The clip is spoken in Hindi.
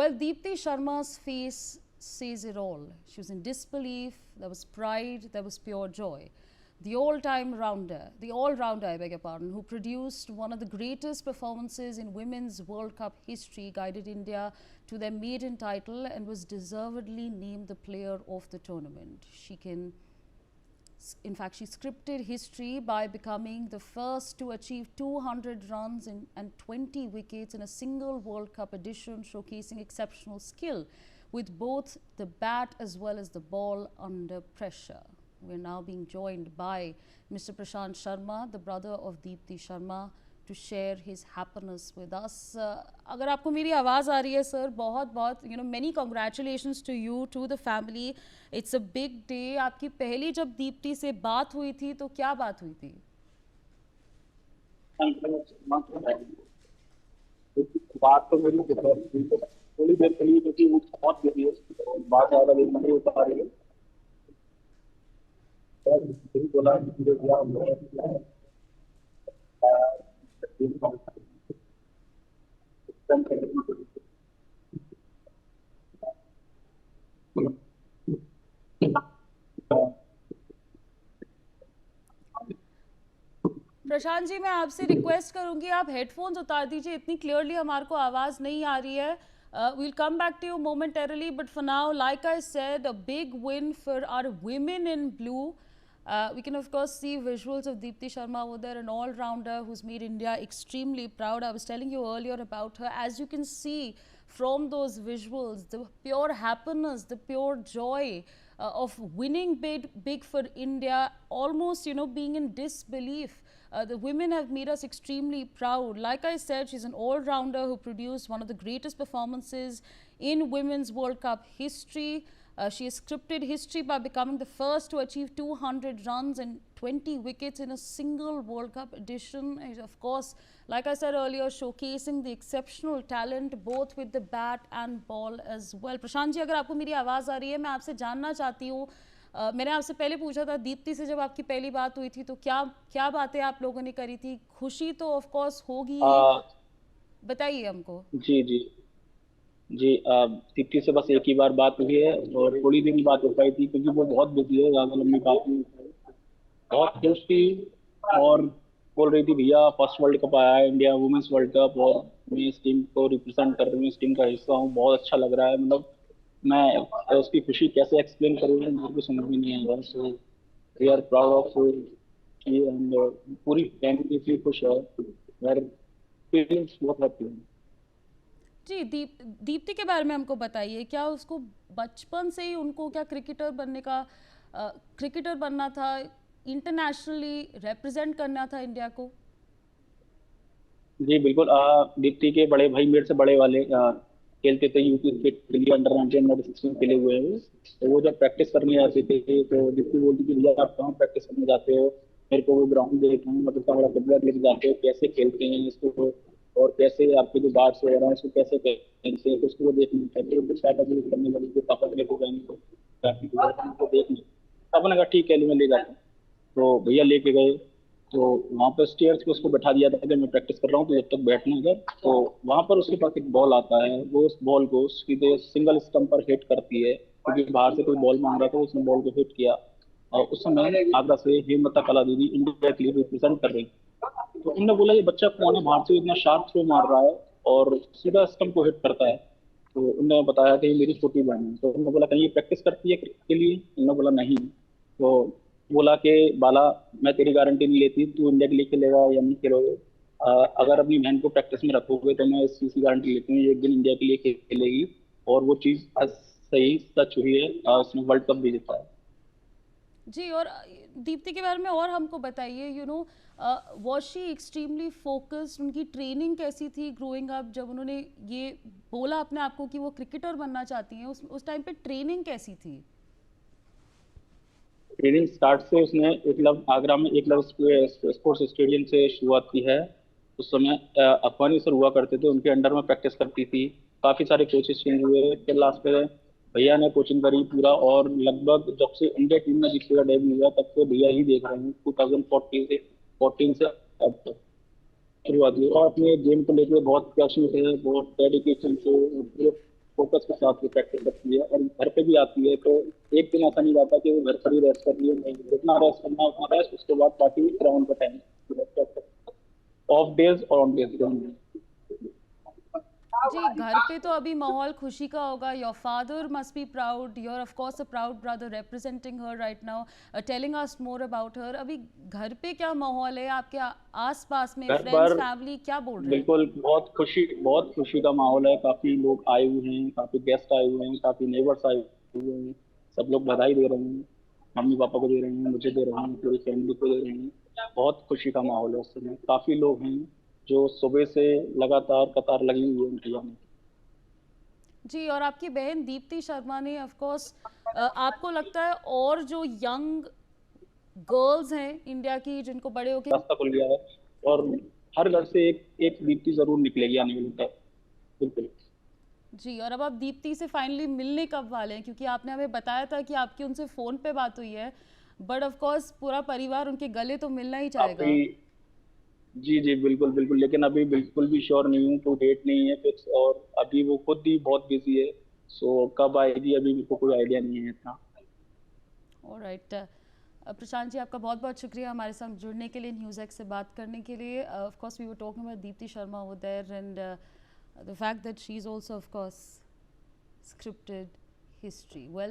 Well, Deepti Sharma's face says it all. She was in disbelief, there was pride, there was pure joy. The all-rounder, I beg your pardon, who produced one of the greatest performances in Women's World Cup history, guided India to their maiden title and was deservedly named the player of the tournament. In fact, she scripted history by becoming the first to achieve 200 runs and 20 wickets in a single World Cup edition, showcasing exceptional skill with both the bat as well as the ball under pressure. We're now being joined by Mr. Prashant Sharma, the brother of Deepti Sharma, to share his happiness with us. अगर आपको मेरी आवाज़ आ रही है सर, बहुत बहुत many congratulations to you, to the family. It's a big day. आपकी पहली जब दीप्ति से बात हुई थी तो क्या बात हुई थी? बात तो मेरी थोड़ी देर के लिए, क्योंकि वो बहुत बिजी है और बात ज़्यादा देर नहीं हो पा रही है। बोला प्रशांत जी, मैं आपसे रिक्वेस्ट करूंगी आप हेडफोन्स उतार दीजिए, इतनी क्लियरली हमारे को आवाज़ नहीं आ रही है. We'll come back to you momentarily, but for now, like I said, a big win for our women in blue. We can of course see visuals of Deepti Sharma over there, an all-rounder who's made India extremely proud. I was telling you earlier about her. As you can see from those visuals, the pure happiness, the pure joy of winning big for India, almost being in disbelief. The women have made us extremely proud. Like I said, she's an all-rounder who produced one of the greatest performances in Women's World Cup history. She has scripted history by becoming the first to achieve 200 runs and 20 wickets in a single World Cup edition. And of course, like I said earlier, showcasing the exceptional talent both with the bat and ball as well. Prashant ji, अगर आपको मेरी आवाज़ आ रही है, मैं आपसे जानना चाहती हूँ, मैंने आपसे पहले पूछा था दीप्ति से जब आपकी पहली बात हुई थी तो क्या बातें आप लोगों ने करी थी? खुशी तो ऑफ कोर्स होगी ही, बताइए हमको. जी जी जी दीप्ति से बस एक ही बार बात हुई है और थोड़ी देर बात हो पाई थी, क्योंकि वो बहुत बिजी है, ज़्यादा लंबी बात नहीं हो पाई. बहुत खुश थी और बोल रही थी भैया फर्स्ट वर्ल्ड कप आया है, इंडिया वुमेन्स वर्ल्ड कप, और मैं इस टीम को रिप्रेजेंट कर रही हूँ, इस टीम का हिस्सा हूँ, बहुत अच्छा लग रहा है. मतलब मैं उसकी खुशी कैसे एक्सप्लेन करूँ, मेरे को समझ में नहीं आ रहा. So we are proud of and पूरी फैमिली भी खुश है. मेरे फीलिंग्स बहुत हैप्पी हैं. जी, दीप्ति के बारे में हमको बताइए, क्या उसको बचपन से ही उनको क्या क्रिकेटर बनना था, इंटरनेशनली रिप्रेजेंट करना था इंडिया को? जी बिल्कुल. दीप्ति के बड़े भाई मेरे से बड़े वाले खेलते थे यूपी स्टेट के लिए, अंडर 19 अंडर 16 खेले हुए हैं. तो वो जब प्रैक्टिस करने आते थे तो दीप्ति बोलती थी भैया आप कहाँ प्रैक्टिस करने जाते हो, मेरे को वो ग्राउंड देखना है, मतलब बड़ा फुटबॉल लेके जाते हो, कैसे खेलते हैं इसको और कैसे आपके जो बाट्स वगैरह हैं इसको कैसे खेलते हैं, तो उसको वो देखना चाहते हो. फिर सेटअप करने लगी तो पापा मेरे को कहने को देखने, पापा ने कहा ठीक है मैं ले जाता हूँ. तो भैया लेके गए, तो वहाँ पर स्टेयर्स पे उसको बैठा दिया था कि मैं प्रैक्टिस कर रहा हूँ तो जब तक बैठना इधर. तो वहाँ पर उसके पास एक बॉल आता है, वो उस बॉल को सीधे सिंगल स्टंप पर हिट करती है, क्योंकि बाहर से कोई बॉल मांग रहा था, उसने बॉल को हिट किया. और उस समय आगरा से हेमलता कला दीदी इंडिया के लिए रिप्रेजेंट कर रही. तो उन्होंने बोला ये बच्चा कौन है, बाहर से इतना शार्प थ्रो मार रहा है और सीधा स्टंप को हिट करता है. तो उन्होंने बताया कि ये मेरी छोटी बहन है. तो उन्होंने बोला कहीं ये प्रैक्टिस करती है क्रिकेट के लिए? उन्होंने बोला नहीं. तो बोला कि बाला मैं तेरी गारंटी नहीं लेती, तू इंडिया के लिए खेलेगा या नहीं खेलोगे, अगर अपनी बहन को प्रैक्टिस में रखोगे तो मैं इस चीज़ की गारंटी लेती हूँ ये एक दिन इंडिया के लिए खेलेगी. और वो चीज़ आज सही सच हुई है, उसने वर्ल्ड कप भी जीता है. जी, और दीप्ति के बारे में और हमको बताइए, वाज शी एक्सट्रीमली फोकस्ड, उनकी ट्रेनिंग कैसी थी ग्रोइंग अप? जब उन्होंने ये बोला अपने आप को कि वो क्रिकेटर बनना चाहती हैं, उस टाइम पे ट्रेनिंग कैसी थी? ट्रेनिंग स्टार्ट से उसने आगरा में एकलव्य स्पोर्ट्स स्टेडियम से शुरुआत की है. उस समय अफवानी सर हुआ करते थे, उनके अंडर में प्रैक्टिस करती थी. काफ़ी सारे कोचेस चेंज हुए, फिर लास्ट पे भैया ने कोचिंग करी पूरा, और लगभग जब से इंडिया टीम में जिसका डेब्यू हुआ तब से भैया ही देख रहे हैं. 2014 से अब तक शुरुआत हुई और अपने गेम को लेकर बहुत पैशनेट है, बहुत डेडिकेशन से से आके प्रैक्टिस करती है और घर पे भी आती है, तो एक दिन ऐसा नहीं जाता कि वो घर पर ही रेस्ट कर रही है, नहीं, जितना रेस्ट करना है उतना रेस्ट, उसके बाद बाकी ग्राउंड का टाइम ऑफ डेज और ऑन डेज दोनों। जी, घर पे तो अभी माहौल खुशी का होगा. Your father must be proud. You are of course a proud brother representing her right now, telling us more about her. अभी घर पे क्या माहौल है आपके आसपास में? घर फ्रेंड्स, पर फैमिली क्या बोल रहे हैं? बिल्कुल बहुत खुशी का माहौल है, काफी लोग आए हुए हैं, काफी गेस्ट आए हुए हैं, काफी नेबर्स आए हुए हैं, सब लोग बधाई दे रहे हैं, मम्मी पापा को दे रहे हैं, मुझे दे रहे हैं, पूरी फैमिली को दे रहे हैं। बहुत खुशी का माहौल है उस समय, काफी लोग हैं जो सुबह से लगातार कतार लगी हुई है उनके जाने की। जी, और आपकी बहन दीप्ति शर्मा ने ऑफ कोर्स, आपको लगता है और जो यंग गर्ल्स हैं इंडिया की जिनको बड़े होके... रास्ता खुल गया है और हर घर से एक एक दीप्ति जरूर निकलेगी आने वाले टाइम। बिल्कुल। जी, और अब आप दीप्ति से फाइनली मिलने कब वाले हैं? क्योंकि आपने हमें बताया था कि आपकी उनसे फ़ोन पे बात हुई है, बट ऑफ कोर्स पूरा परिवार उनके गले तो मिलना ही अभी चाहेगा. जी जी बिल्कुल बिल्कुल, लेकिन अभी बिल्कुल भी श्योर नहीं हूँ, कोई डेट नहीं है फिक्स, और अभी वो खुद ही बहुत बिजी है, सो कब आएगी अभी मेरे को कोई आइडिया नहीं है इतना। ऑलराइट. प्रशांत जी, आपका बहुत बहुत शुक्रिया हमारे साथ जुड़ने के लिए, न्यूज़ एक्स से बात करने के लिए. Of course we were talking about Deepti Sharma over there and the fact that she is also of course scripted history. Well